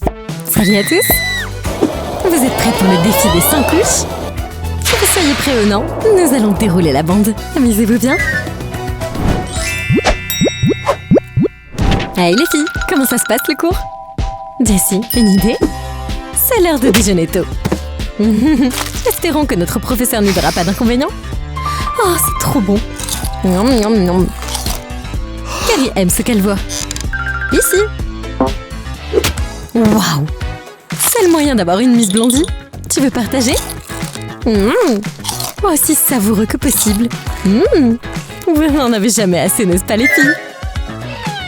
Salut à tous! Vous êtes prêts pour le défi des 5 couches? Que vous soyez prêts ou non, nous allons dérouler la bande. Amusez-vous bien! Hey les filles, comment ça se passe le cours? Jessie, une idée? C'est l'heure de déjeuner tôt. Espérons que notre professeur n'y verra pas d'inconvénient. Oh, c'est trop bon! Nom, nom, nom. Carrie aime ce qu'elle voit. Ici! Waouh! C'est le moyen d'avoir une Miss Blondie. Tu veux partager? Aussi savoureux que possible. Vous n'en avez jamais assez, n'est-ce pas les filles?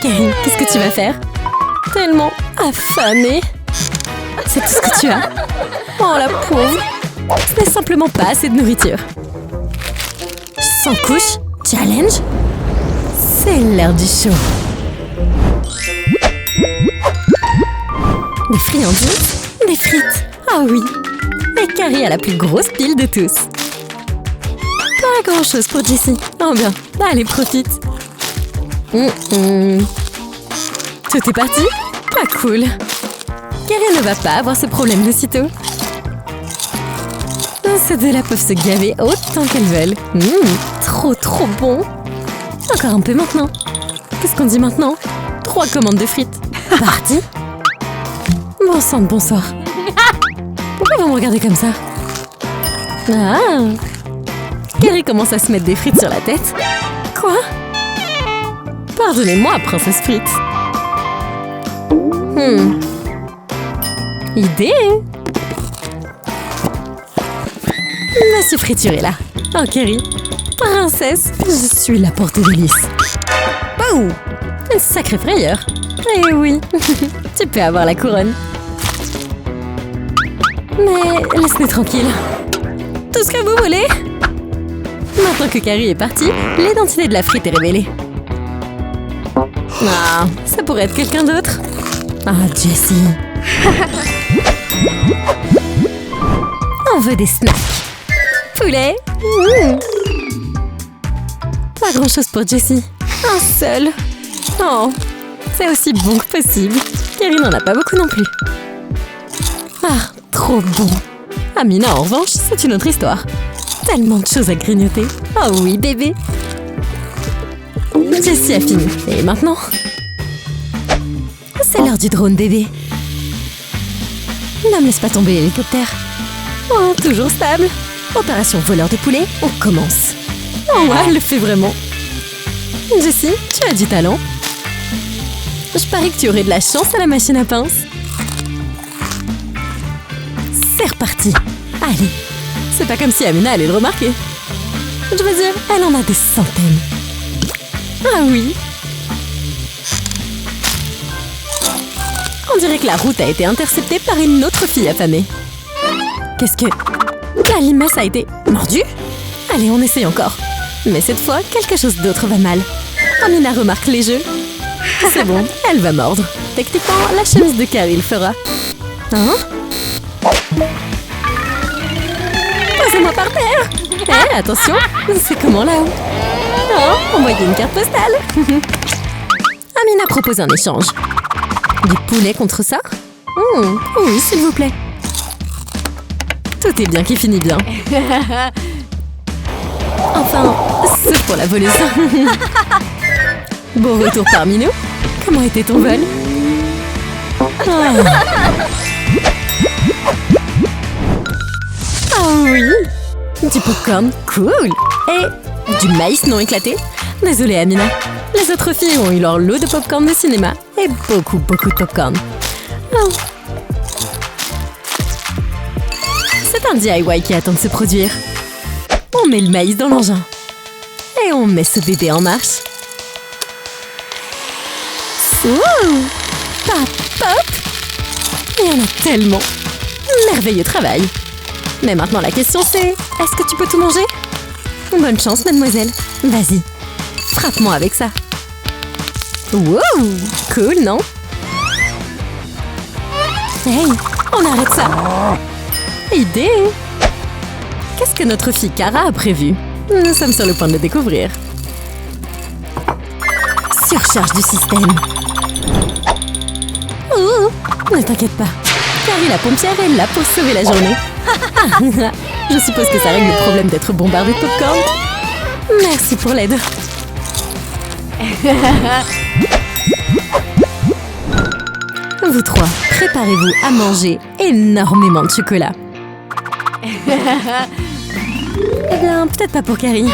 Carrie, qu'est-ce que tu vas faire? Tellement affamée. C'est tout ce que tu as. Oh la pauvre. Ce n'est simplement pas assez de nourriture. 100 couches? Challenge? C'est l'heure du show. Des friandises? Des frites? Ah oui! Et Carrie a la plus grosse pile de tous. Pas grand-chose pour Jessie. Oh bien, allez, profite. Tout est parti? Pas cool. Carrie ne va pas avoir ce problème d'aussitôt. Ces deux-là peuvent se gaver autant qu'elles veulent. Trop bon. Encore un peu maintenant. Qu'est-ce qu'on dit maintenant? 3 commandes de frites. Parti? Bon sang de bonsoir. Pourquoi vous me regardez comme ça? Ah! Carrie commence à se mettre des frites sur la tête. Quoi? Pardonnez-moi, princesse frite. Idée? Monsieur Friture est là. Oh, Carrie. Princesse, je suis là pour tes délices. Waouh! Une sacrée frayeur. Eh oui, tu peux avoir la couronne. Mais laisse-nous tranquille. Tout ce que vous voulez. Maintenant que Carrie est partie, l'identité de la frite est révélée. Ah, ça pourrait être quelqu'un d'autre. Ah, Jessie. On veut des snacks. Poulet. Pas grand-chose pour Jessie. Un seul. Oh, c'est aussi bon que possible. Carrie n'en a pas beaucoup non plus. Ah, trop bon. Amina, en revanche, c'est une autre histoire. Tellement de choses à grignoter. Oh oui, bébé. Jessie a fini. Et maintenant? C'est l'heure du drone, bébé. Ne me laisse pas tomber, l'hélicoptère. Oh, toujours stable. Opération voleur de poulet, on commence. Oh ouais, elle le fait vraiment. Jessie, tu as du talent. Je parie que tu aurais de la chance à la machine à pince. C'est reparti. Allez, c'est pas comme si Amina allait le remarquer. Je veux dire, elle en a des centaines. Ah oui. On dirait que la route a été interceptée par une autre fille affamée. Qu'est-ce que... La limace a été mordue? Allez, on essaye encore. Mais cette fois, quelque chose d'autre va mal. Amina remarque les jeux. C'est bon, elle va mordre. Techniquement, la chemise de Carrie le fera. Hein? Posez-moi par terre! Eh, attention! C'est comment là-haut? Oh, envoyez une carte postale! Amina propose un échange. Du poulet contre ça? Oui, s'il vous plaît. Tout est bien qui finit bien. Enfin, c'est pour la voleuse. Bon retour parmi nous. Comment était ton vol? Oh oui! Du popcorn, cool! Et du maïs non éclaté? Désolée Amina, les autres filles ont eu leur lot de popcorn de cinéma et beaucoup de popcorn. Oh. C'est un DIY qui attend de se produire. On met le maïs dans l'engin. Et on met ce bébé en marche. Ouh! Pop, pop! Il y en a tellement! Merveilleux travail! Mais maintenant la question c'est, est-ce que tu peux tout manger? Bonne chance, mademoiselle. Vas-y, frappe-moi avec ça. Wow! Cool, non? Hey, on arrête ça! Idée! Qu'est-ce que notre fille Cara a prévu? Nous sommes sur le point de le découvrir. Surcharge du système. Ouh! Ne t'inquiète pas. Carrie la pompière est là pour sauver la journée. Je suppose que ça règle le problème d'être bombardé de popcorn. Merci pour l'aide. Vous trois, préparez-vous à manger énormément de chocolat. Eh bien, peut-être pas pour Carrie.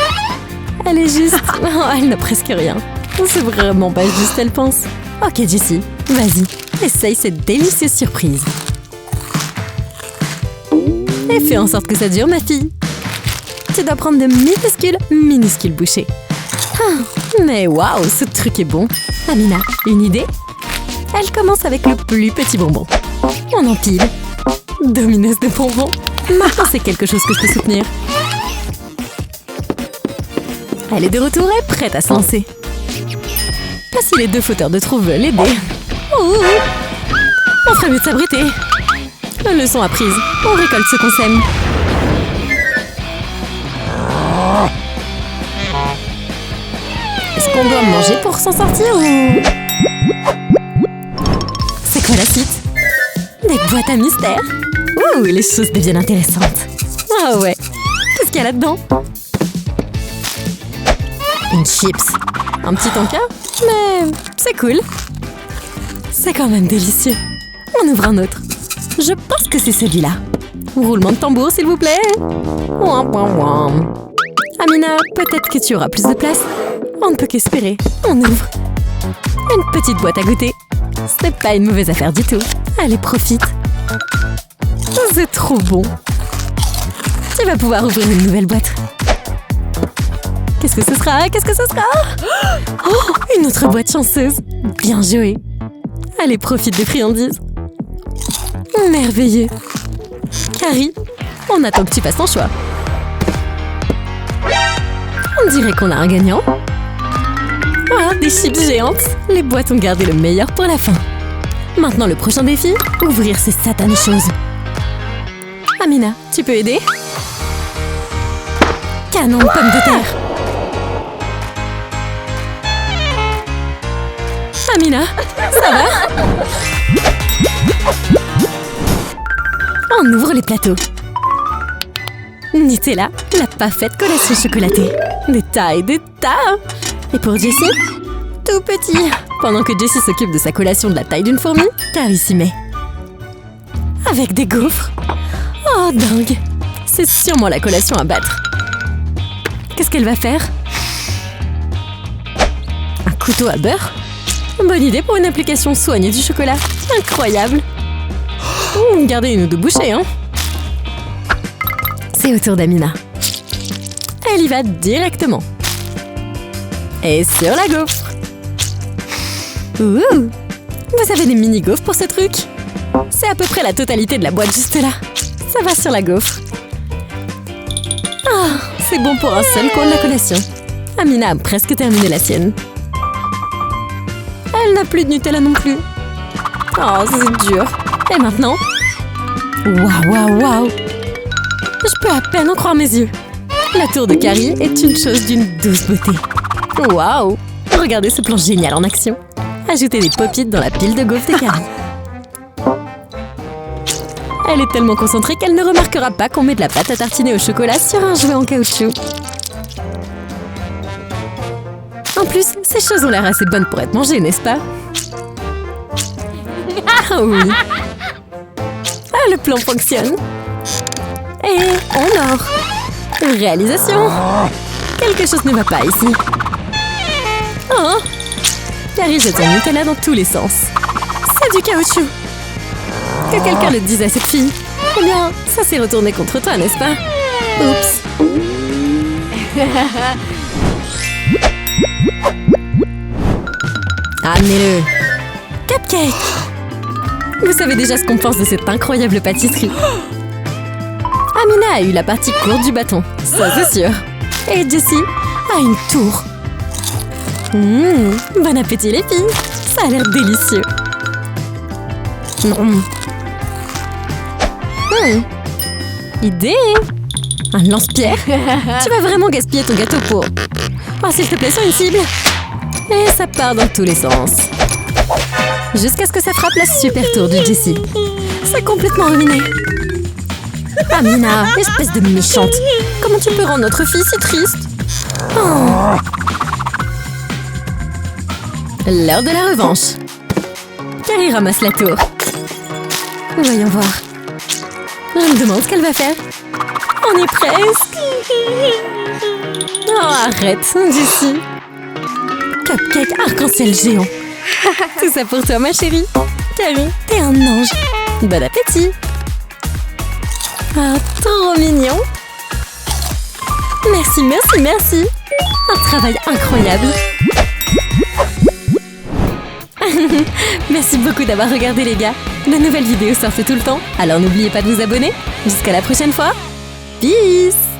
Elle est juste... Oh, elle n'a presque rien. C'est vraiment pas juste, elle pense. Ok, Jessie, vas-y, essaye cette délicieuse surprise. Et fais en sorte que ça dure, ma fille. Tu dois prendre de minuscules bouchées. Ah, mais waouh, ce truc est bon. Amina, une idée? Elle commence avec le plus petit bonbon. On empile. Domineuse de bonbons. Maintenant, c'est quelque chose que je peux soutenir. Elle est de retour et prête à se lancer. Pas si les deux fauteurs de trous veulent l'aider. Oh, on ferait mieux de s'abriter. Leçon apprise. On récolte ce qu'on sème. Est-ce qu'on doit manger pour s'en sortir ou... C'est quoi la suite? Des boîtes à mystère. Ouh, les choses deviennent intéressantes. Ah ouais. Qu'est-ce qu'il y a là-dedans? Une chips. Un petit encas, mais c'est cool. C'est quand même délicieux. On ouvre un autre. Je pense que c'est celui-là. Roulement de tambour, s'il vous plaît. Ouam, ouam, ouam. Amina, peut-être que tu auras plus de place. On ne peut qu'espérer. On ouvre. Une petite boîte à goûter. Ce n'est pas une mauvaise affaire du tout. Allez, profite. C'est trop bon. Tu vas pouvoir ouvrir une nouvelle boîte. Qu'est-ce que ce sera? Qu'est-ce que ce sera? Oh, une autre boîte chanceuse. Bien joué. Allez, profite des friandises. Merveilleux. Carrie, on attend que tu fasses ton choix. On dirait qu'on a un gagnant. Ah, des chips géantes. Les boîtes ont gardé le meilleur pour la fin. Maintenant, le prochain défi, ouvrir ces satanées choses. Amina, tu peux aider? Canon de pommes de terre. Amina, ça va? On ouvre les plateaux. Nutella, la parfaite collation chocolatée. Des tas et des tas. Et pour Jessie, tout petit. Pendant que Jessie s'occupe de sa collation de la taille d'une fourmi, Carrie s'y met. Avec des gaufres. Oh, dingue. C'est sûrement la collation à battre. Qu'est-ce qu'elle va faire? Un couteau à beurre? Bonne idée pour une application soignée du chocolat. Incroyable. Gardez une ou deux bouchées, hein. C'est au tour d'Amina. Elle y va directement. Et sur la gaufre. Ouh. Vous avez des mini-gaufres pour ce truc? C'est à peu près la totalité de la boîte juste là. Ça va sur la gaufre. Ah, c'est bon pour un seul coin de la collation. Amina a presque terminé la sienne. Elle n'a plus de Nutella non plus. Oh, c'est dur. Et maintenant? Waouh, waouh, waouh! Je peux à peine en croire mes yeux. La tour de Carrie est une chose d'une douce beauté. Waouh! Regardez ce plan génial en action. Ajoutez des pop-it dans la pile de gaufres de Carrie. Elle est tellement concentrée qu'elle ne remarquera pas qu'on met de la pâte à tartiner au chocolat sur un jouet en caoutchouc. En plus, ces choses ont l'air assez bonnes pour être mangées, n'est-ce pas? Ah oui! Ah, le plan fonctionne! Et on or! Réalisation! Quelque chose ne va pas ici. Oh! Carrie jette son Nutella dans tous les sens. C'est du caoutchouc! Que quelqu'un le dise à cette fille. Eh bien, ça s'est retourné contre toi, n'est-ce pas? Oups! Amenez-le! Cupcake! Vous savez déjà ce qu'on pense de cette incroyable pâtisserie. Amina a eu la partie courte du bâton, ça c'est sûr. Et Jessie a une tour. Bon appétit les filles! Ça a l'air délicieux. Idée! Un lance-pierre? Tu vas vraiment gaspiller ton gâteau pour... Oh, s'il te plaît, sur une cible! Et ça part dans tous les sens. Jusqu'à ce que ça frappe la super tour de Jessie. C'est complètement ruiné. Amina, espèce de méchante. Comment tu peux rendre notre fille si triste? Oh. L'heure de la revanche. Carrie ramasse la tour. Voyons voir. Je me demande ce qu'elle va faire. On y est presque. Oh, arrête, Jessie. Cupcake arc-en-ciel géant. Tout ça pour toi, ma chérie. Carrie, t'es un ange. Bon appétit. Ah, trop mignon. Merci, merci, merci. Un travail incroyable. Merci beaucoup d'avoir regardé, les gars. De nouvelles vidéos sortent tout le temps, alors n'oubliez pas de vous abonner. Jusqu'à la prochaine fois. Peace.